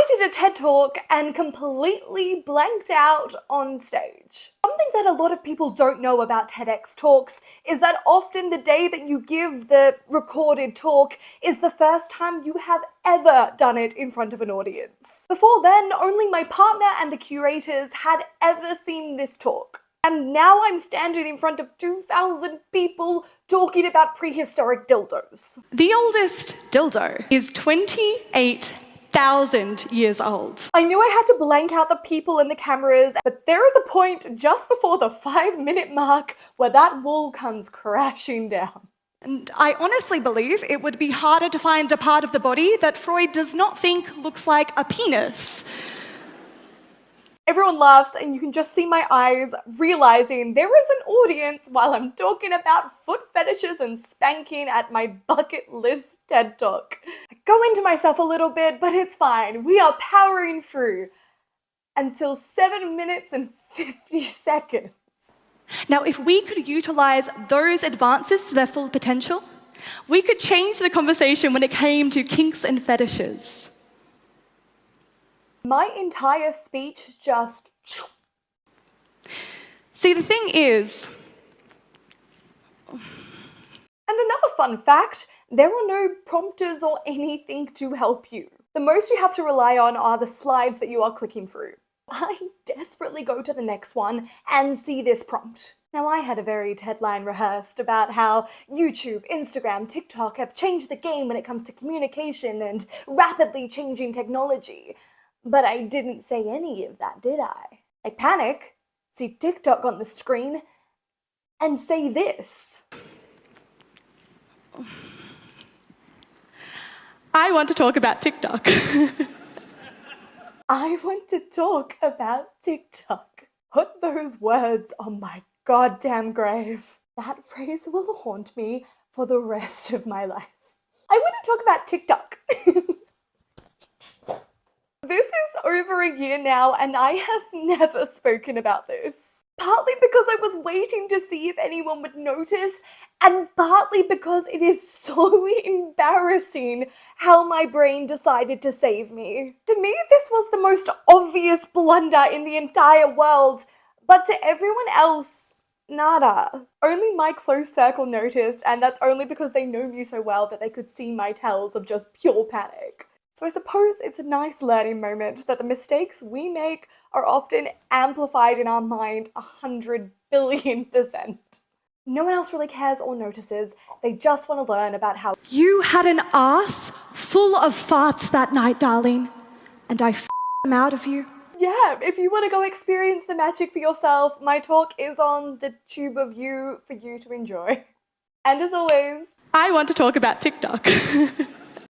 I did a TED Talk and completely blanked out on stage. Something that a lot of people don't know about TEDx Talks is that often the day that you give the recorded talk is the first time you have ever done it in front of an audience. Before then, only my partner and the curators had ever seen this talk. And now I'm standing in front of 2,000 people talking about prehistoric dildos. The oldest dildo is 28,000 years old. I knew I had to blank out the people and the cameras, but there is a point just before the 5-minute mark where that wall comes crashing down. And I honestly believe it would be harder to find a part of the body that Freud does not think looks like a penis. Everyone laughs and you can just see my eyes realizing there is an audience while I'm talking about foot fetishes and spanking at my bucket list TED Talk. I go into myself a little bit, but it's fine. We are powering through until 7 minutes and 50 seconds. Now, if we could utilize those advances to their full potential, we could change the conversation when it came to kinks and fetishes. My entire speech just... See, the thing is... And another fun fact, there are no prompters or anything to help you. The most you have to rely on are the slides that you are clicking through. I desperately go to the next one and see this prompt. Now, I had a very TED line rehearsed about how YouTube, Instagram, TikTok have changed the game when it comes to communication and rapidly changing technology. But I didn't say any of that, did I? I panic, see TikTok on the screen, and say this. I want to talk about TikTok. I want to talk about TikTok. Put those words on my goddamn grave. That phrase will haunt me for the rest of my life. I want to talk about TikTok. This is over a year now and I have never spoken about this. Partly because I was waiting to see if anyone would notice, and partly because it is so embarrassing how my brain decided to save me. To me, this was the most obvious blunder in the entire world, but to everyone else, nada. Only my close circle noticed, and that's only because they know me so well that they could see my tells of just pure panic. So I suppose it's a nice learning moment that the mistakes we make are often amplified in our mind 100 billion%. No one else really cares or notices, they just want to learn about how You had an ass full of farts that night, darling, and I f***ed them out of you. yeah, if you want to go experience the magic for yourself, my talk is on the tube of you for you to enjoy. And as always, I want to talk about TikTok.